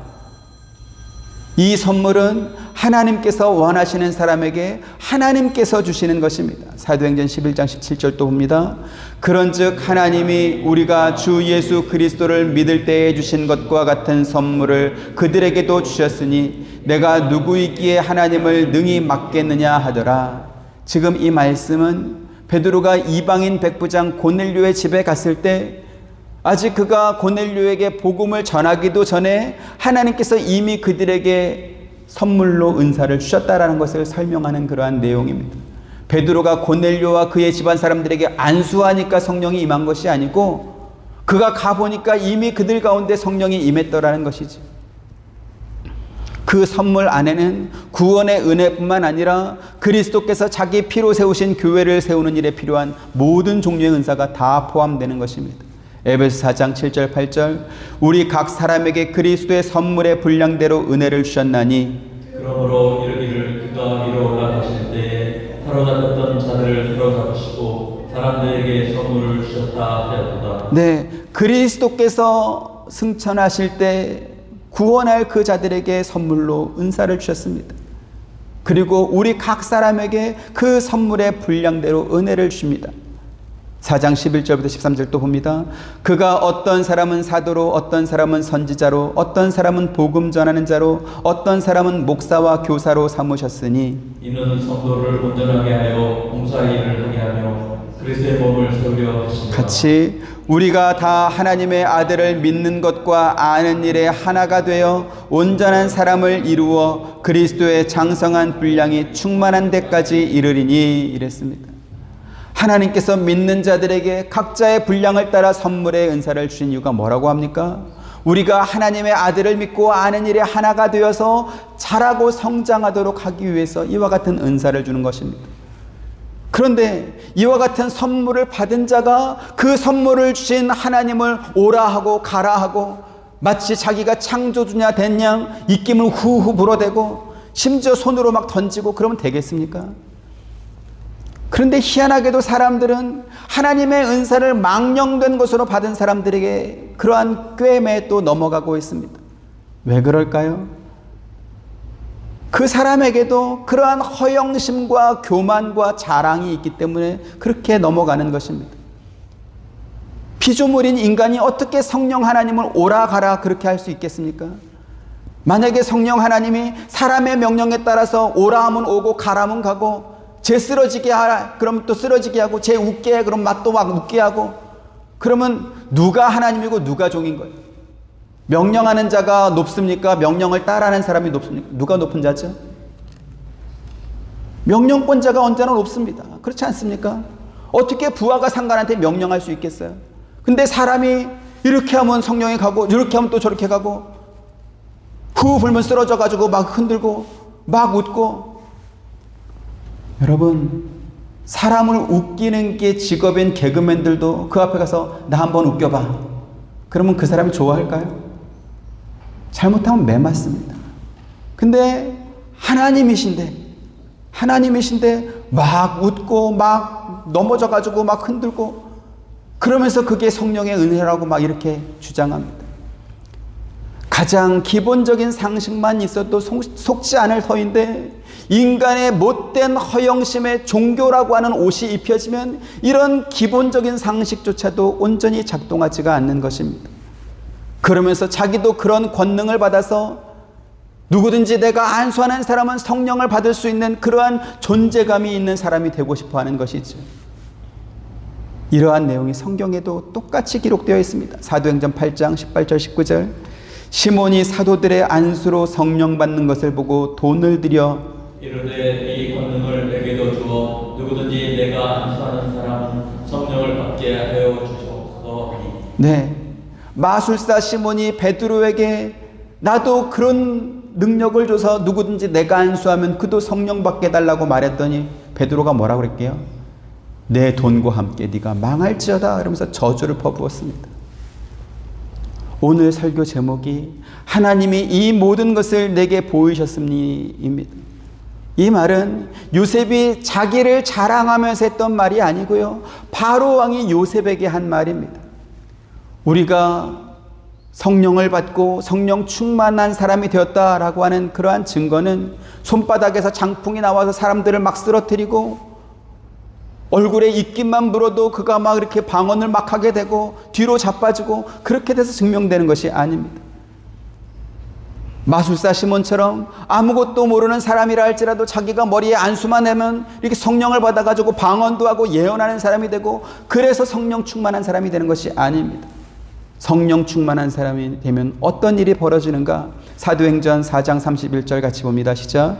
이 선물은 하나님께서 원하시는 사람에게 하나님께서 주시는 것입니다. 사도행전 11장 17절도 봅니다. 그런즉 하나님이 우리가 주 예수 그리스도를 믿을 때에 주신 것과 같은 선물을 그들에게도 주셨으니 내가 누구이기에 하나님을 능히 막겠느냐 하더라. 지금 이 말씀은 베드로가 이방인 백부장 고넬료의 집에 갔을 때 아직 그가 고넬료에게 복음을 전하기도 전에 하나님께서 이미 그들에게 선물로 은사를 주셨다라는 것을 설명하는 그러한 내용입니다. 베드로가 고넬료와 그의 집안 사람들에게 안수하니까 성령이 임한 것이 아니고 그가 가보니까 이미 그들 가운데 성령이 임했더라는 것이지. 그 선물 안에는 구원의 은혜뿐만 아니라 그리스도께서 자기 피로 세우신 교회를 세우는 일에 필요한 모든 종류의 은사가 다 포함되는 것입니다. 에베소 4장 7절 8절 우리 각 사람에게 그리스도의 선물의 분량대로 은혜를 주셨나니 그러므로 이르기를 그가 위로 올라가실 때에 사로잡혔던 자들을 사로잡으시고 사람들에게 선물을 주셨다 하였도다. 네, 그리스도께서 승천하실 때 구원할 그 자들에게 선물로 은사를 주셨습니다. 그리고 우리 각 사람에게 그 선물의 분량대로 은혜를 주십니다. 4장 11절부터 13절도 봅니다. 그가 어떤 사람은 사도로, 어떤 사람은 선지자로, 어떤 사람은 복음 전하는 자로, 어떤 사람은 목사와 교사로 삼으셨으니 이는 성도를 온전하게 하여 봉사일을 하게 하며 그리스도의 몸을 세우려 하시니라. 같이 우리가 다 하나님의 아들을 믿는 것과 아는 일에 하나가 되어 온전한 사람을 이루어 그리스도의 장성한 분량이 충만한 데까지 이르리니 이랬습니다. 하나님께서 믿는 자들에게 각자의 분량을 따라 선물의 은사를 주신 이유가 뭐라고 합니까? 우리가 하나님의 아들을 믿고 아는 일에 하나가 되어서 자라고 성장하도록 하기 위해서 이와 같은 은사를 주는 것입니다. 그런데 이와 같은 선물을 받은 자가 그 선물을 주신 하나님을 오라 하고 가라 하고 마치 자기가 창조주냐 된 양 입김을 후후 불어대고 심지어 손으로 막 던지고 그러면 되겠습니까? 그런데 희한하게도 사람들은 하나님의 은사를 망령된 것으로 받은 사람들에게 그러한 꾀에 또 넘어가고 있습니다. 왜 그럴까요? 그 사람에게도 그러한 허영심과 교만과 자랑이 있기 때문에 그렇게 넘어가는 것입니다. 피조물인 인간이 어떻게 성령 하나님을 오라 가라 그렇게 할 수 있겠습니까? 만약에 성령 하나님이 사람의 명령에 따라서 오라 하면 오고 가라 하면 가고 쟤 쓰러지게 하라 그러면 또 쓰러지게 하고 쟤 웃게 해 그러면 또 막 웃게 하고 그러면 누가 하나님이고 누가 종인 거예요? 명령하는 자가 높습니까? 명령을 따라하는 사람이 높습니까? 누가 높은 자죠? 명령권자가 언제나 높습니다. 그렇지 않습니까? 어떻게 부하가 상관한테 명령할 수 있겠어요? 근데 사람이 이렇게 하면 성령이 가고 이렇게 하면 또 저렇게 가고 후 불면 쓰러져 가지고 막 흔들고 막 웃고 여러분 사람을 웃기는 게 직업인 개그맨들도 그 앞에 가서 나 한번 웃겨봐 그러면 그 사람이 좋아할까요? 잘못하면 매 맞습니다. 근데 하나님이신데 막 웃고 막 넘어져 가지고 막 흔들고 그러면서 그게 성령의 은혜라고 막 이렇게 주장합니다. 가장 기본적인 상식만 있어도 속지 않을 터인데 인간의 못된 허영심의 종교라고 하는 옷이 입혀지면 이런 기본적인 상식조차도 온전히 작동하지가 않는 것입니다. 그러면서 자기도 그런 권능을 받아서 누구든지 내가 안수하는 사람은 성령을 받을 수 있는 그러한 존재감이 있는 사람이 되고 싶어 하는 것이죠. 이러한 내용이 성경에도 똑같이 기록되어 있습니다. 사도행전 8장 18절 19절 시몬이 사도들의 안수로 성령 받는 것을 보고 돈을 들여 이르되 이 권능을 내게도 주어 누구든지 내가 안수하는 사람 네, 마술사 시몬이 베드로에게 나도 그런 능력을 줘서 누구든지 내가 안수하면 그도 성령 받게 해달라고 말했더니 베드로가 뭐라고 그랬게요? 내 돈과 함께 네가 망할지어다 그러면서 저주를 퍼부었습니다. 오늘 설교 제목이 하나님이 이 모든 것을 내게 보이셨음니입니다. 이 말은 요셉이 자기를 자랑하면서 했던 말이 아니고요, 바로 왕이 요셉에게 한 말입니다. 우리가 성령을 받고 성령 충만한 사람이 되었다라고 하는 그러한 증거는 손바닥에서 장풍이 나와서 사람들을 막 쓰러뜨리고 얼굴에 입김만 불어도 그가 막 이렇게 방언을 막 하게 되고 뒤로 자빠지고 그렇게 돼서 증명되는 것이 아닙니다. 마술사 시몬처럼 아무것도 모르는 사람이라 할지라도 자기가 머리에 안수만 내면 이렇게 성령을 받아가지고 방언도 하고 예언하는 사람이 되고 그래서 성령 충만한 사람이 되는 것이 아닙니다. 성령 충만한 사람이 되면 어떤 일이 벌어지는가? 사도행전 4장 31절 같이 봅니다. 시작.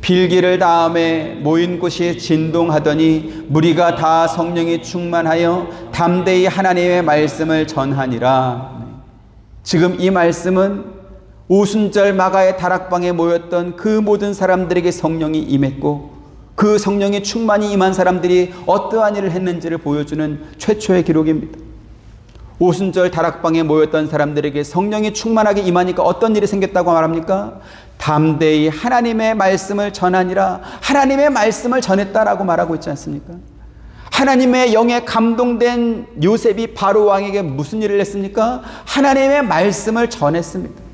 빌기를 다음에 모인 곳이 진동하더니 무리가 다 성령이 충만하여 담대히 하나님의 말씀을 전하니라. 지금 이 말씀은 오순절 마가의 다락방에 모였던 그 모든 사람들에게 성령이 임했고 그 성령이 충만히 임한 사람들이 어떠한 일을 했는지를 보여주는 최초의 기록입니다. 오순절 다락방에 모였던 사람들에게 성령이 충만하게 임하니까 어떤 일이 생겼다고 말합니까? 담대히 하나님의 말씀을 전하니라. 하나님의 말씀을 전했다라고 말하고 있지 않습니까? 하나님의 영에 감동된 요셉이 바로 왕에게 무슨 일을 했습니까? 하나님의 말씀을 전했습니다.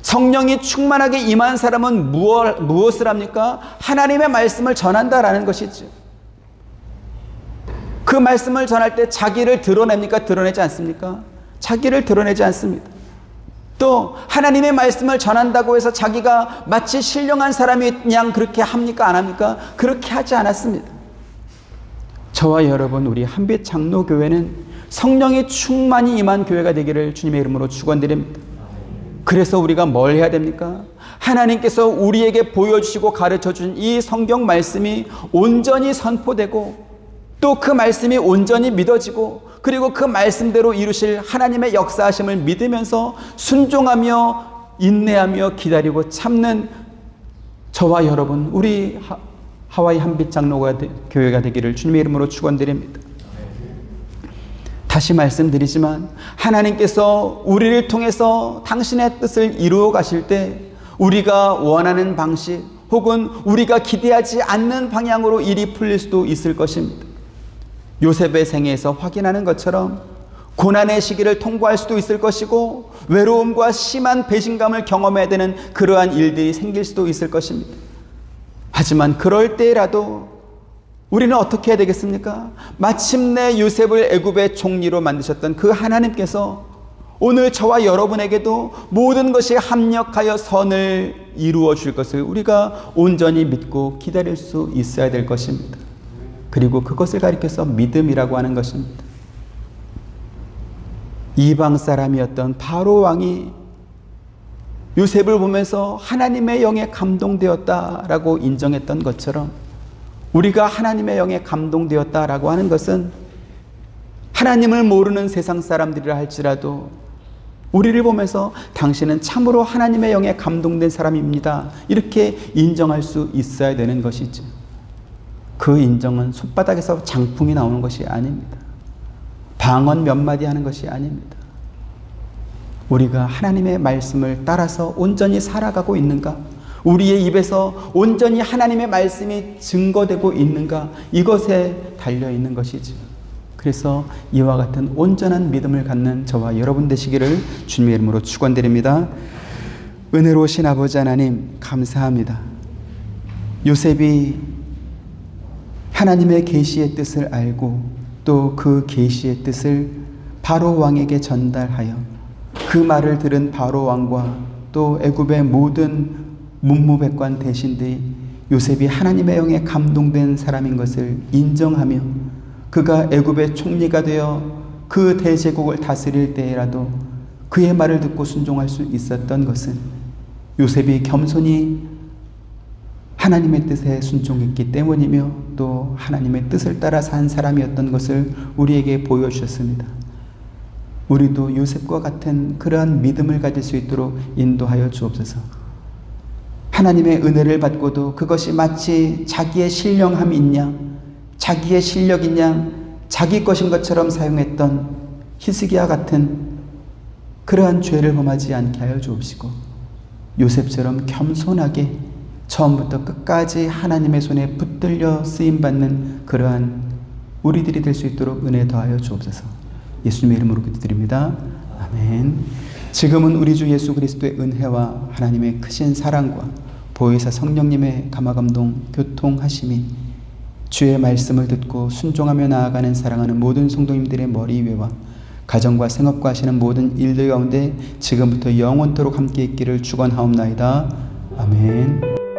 성령이 충만하게 임한 사람은 무엇을 합니까? 하나님의 말씀을 전한다라는 것이죠. 그 말씀을 전할 때 자기를 드러냅니까? 드러내지 않습니까? 자기를 드러내지 않습니다. 또 하나님의 말씀을 전한다고 해서 자기가 마치 신령한 사람이 그냥 그렇게 합니까? 안 합니까? 그렇게 하지 않았습니다. 저와 여러분, 우리 한빛 장로교회는 성령이 충만히 임한 교회가 되기를 주님의 이름으로 축원드립니다. 그래서 우리가 뭘 해야 됩니까? 하나님께서 우리에게 보여주시고 가르쳐준 이 성경 말씀이 온전히 선포되고 또 그 말씀이 온전히 믿어지고 그리고 그 말씀대로 이루실 하나님의 역사하심을 믿으면서 순종하며 인내하며 기다리고 참는 저와 여러분, 우리 하와이 한빛 장로교회가 되기를 주님의 이름으로 축원드립니다. 다시 말씀드리지만 하나님께서 우리를 통해서 당신의 뜻을 이루어 가실 때 우리가 원하는 방식 혹은 우리가 기대하지 않는 방향으로 일이 풀릴 수도 있을 것입니다. 요셉의 생애에서 확인하는 것처럼 고난의 시기를 통과할 수도 있을 것이고 외로움과 심한 배신감을 경험해야 되는 그러한 일들이 생길 수도 있을 것입니다. 하지만 그럴 때라도 우리는 어떻게 해야 되겠습니까? 마침내 요셉을 애굽의 총리로 만드셨던 그 하나님께서 오늘 저와 여러분에게도 모든 것이 합력하여 선을 이루어 줄 것을 우리가 온전히 믿고 기다릴 수 있어야 될 것입니다. 그리고 그것을 가리켜서 믿음이라고 하는 것입니다. 이방 사람이었던 바로 왕이 요셉을 보면서 하나님의 영에 감동되었다라고 인정했던 것처럼 우리가 하나님의 영에 감동되었다라고 하는 것은 하나님을 모르는 세상 사람들이라 할지라도 우리를 보면서 당신은 참으로 하나님의 영에 감동된 사람입니다, 이렇게 인정할 수 있어야 되는 것이죠. 그 인정은 손바닥에서 장풍이 나오는 것이 아닙니다. 방언 몇 마디 하는 것이 아닙니다. 우리가 하나님의 말씀을 따라서 온전히 살아가고 있는가? 우리의 입에서 온전히 하나님의 말씀이 증거되고 있는가? 이것에 달려있는 것이죠. 그래서 이와 같은 온전한 믿음을 갖는 저와 여러분 되시기를 주님의 이름으로 축원드립니다. 은혜로우신 아버지 하나님, 감사합니다. 요셉이 하나님의 계시의 뜻을 알고 또 그 계시의 뜻을 바로 왕에게 전달하여 그 말을 들은 바로 왕과 또 애굽의 모든 문무백관 대신들이 요셉이 하나님의 영에 감동된 사람인 것을 인정하며 그가 애굽의 총리가 되어 그 대제국을 다스릴 때라도 그의 말을 듣고 순종할 수 있었던 것은 요셉이 겸손히 하나님의 뜻에 순종했기 때문이며 또 하나님의 뜻을 따라 산 사람이었던 것을 우리에게 보여주셨습니다. 우리도 요셉과 같은 그러한 믿음을 가질 수 있도록 인도하여 주옵소서. 하나님의 은혜를 받고도 그것이 마치 자기의 신령함이 있냐, 자기의 실력이냐, 자기 것인 것처럼 사용했던 히스기야 같은 그러한 죄를 범하지 않게 하여 주옵시고, 요셉처럼 겸손하게 처음부터 끝까지 하나님의 손에 붙들려 쓰임받는 그러한 우리들이 될 수 있도록 은혜 더하여 주옵소서. 예수님의 이름으로 기도드립니다. 아멘. 지금은 우리 주 예수 그리스도의 은혜와 하나님의 크신 사랑과 보혜사 성령님의 감화감동 교통하심이 주의 말씀을 듣고 순종하며 나아가는 사랑하는 모든 성도님들의 머리 위와 가정과 생업과 하시는 모든 일들 가운데 지금부터 영원토록 함께 있기를 축원하옵나이다. 아멘.